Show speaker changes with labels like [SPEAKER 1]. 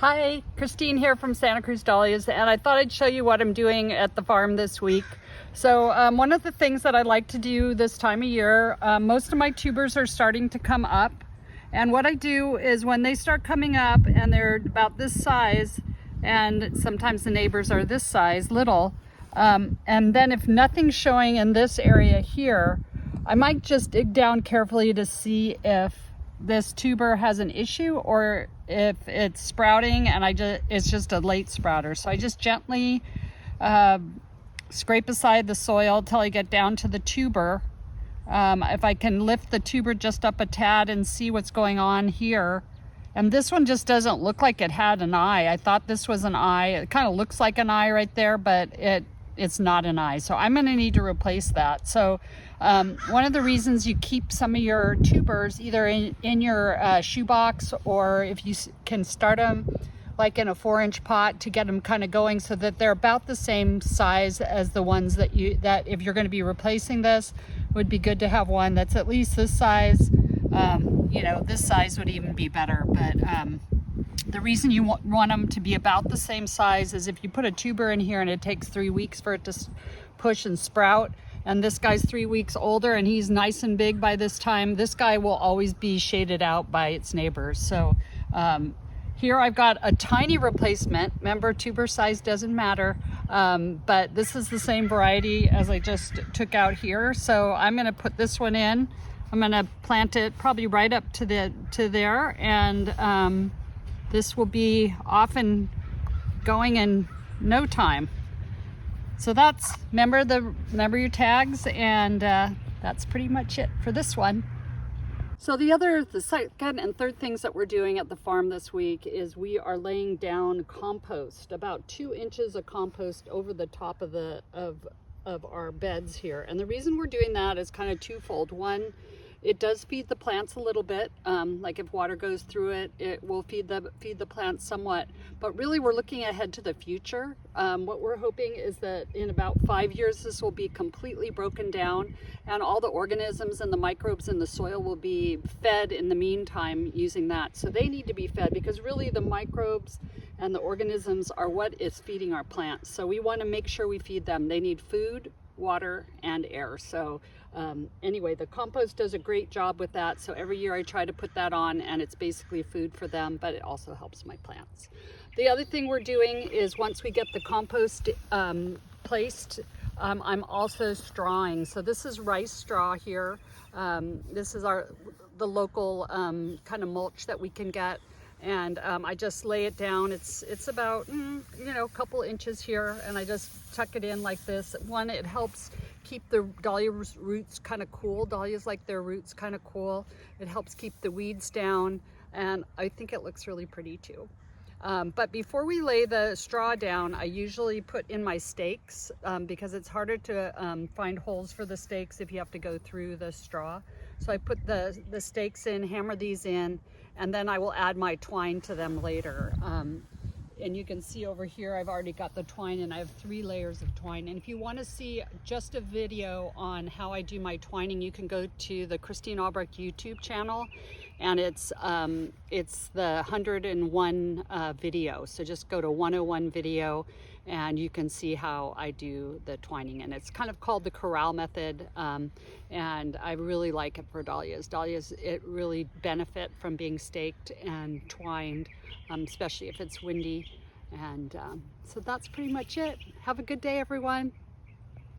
[SPEAKER 1] Hi, Christine here from Santa Cruz Dahlias, and I thought I'd show you what I'm doing at the farm this week. So one of the things that I like to do this time of year, most of my tubers are starting to come up, and what I do is when they start coming up and they're about this size, and sometimes the neighbors are this size, little, and then if nothing's showing in this area here, I might just dig down carefully to see if this tuber has an issue or if it's sprouting and it's just a late sprouter. So I just gently scrape aside the soil till I get down to the tuber. If I can lift the tuber just up a tad and see what's going on here. And this one just doesn't look like it had an eye. I thought this was an eye. It kind of looks like an eye right there, but it's not an eye. So I'm gonna need to replace that. So one of the reasons you keep some of your tubers either in your shoebox, or if you can start them like in a 4-inch pot to get them kind of going so that they're about the same size as the ones that if you're going to be replacing this, would be good to have one that's at least this size. You know, this size would even be better, but the reason you want them to be about the same size is if you put a tuber in here and it takes 3 weeks for it to push and sprout, and this guy's 3 weeks older and he's nice and big by this time, this guy will always be shaded out by its neighbors. So here I've got a tiny replacement. Remember, tuber size doesn't matter, but this is the same variety as I just took out here. So I'm gonna put this one in. I'm gonna plant it probably right up to there, and this will be off and going in no time. So that's, remember your tags, and that's pretty much it for this one. So the second and third things that we're doing at the farm this week is we are laying down compost, about 2 inches of compost over the top of our beds here. And the reason we're doing that is kind of twofold. One, it does feed the plants a little bit. Like if water goes through it, it will feed the plants somewhat. But really, we're looking ahead to the future. What we're hoping is that in about 5 years, this will be completely broken down, and all the organisms and the microbes in the soil will be fed in the meantime using that. So they need to be fed, because really the microbes and the organisms are what is feeding our plants. So we want to make sure we feed them. They need food, water, and air. So anyway, the compost does a great job with that. So every year I try to put that on, and it's basically food for them, but it also helps my plants. The other thing we're doing is once we get the compost placed, I'm also strawing. So this is rice straw here. This is the local kind of mulch that we can get. And I just lay it down. It's about a couple inches here, and I just tuck it in like this. One, it helps keep the dahlia roots kind of cool. Dahlias like their roots kind of cool. It helps keep the weeds down, and I think it looks really pretty too. But before we lay the straw down, I usually put in my stakes, because it's harder to find holes for the stakes if you have to go through the straw. So I put the stakes in, hammer these in, and then I will add my twine to them later. And you can see over here, I've already got the twine, and I have 3 layers of twine. And if you want to see just a video on how I do my twining, you can go to the Christine Albrecht YouTube channel, and it's the 101 video. So just go to 101 video, and you can see how I do the twining. And it's kind of called the corral method, and I really like it for dahlias. Dahlias, it really benefit from being staked and twined, especially if it's windy. And so that's pretty much it. Have a good day, everyone.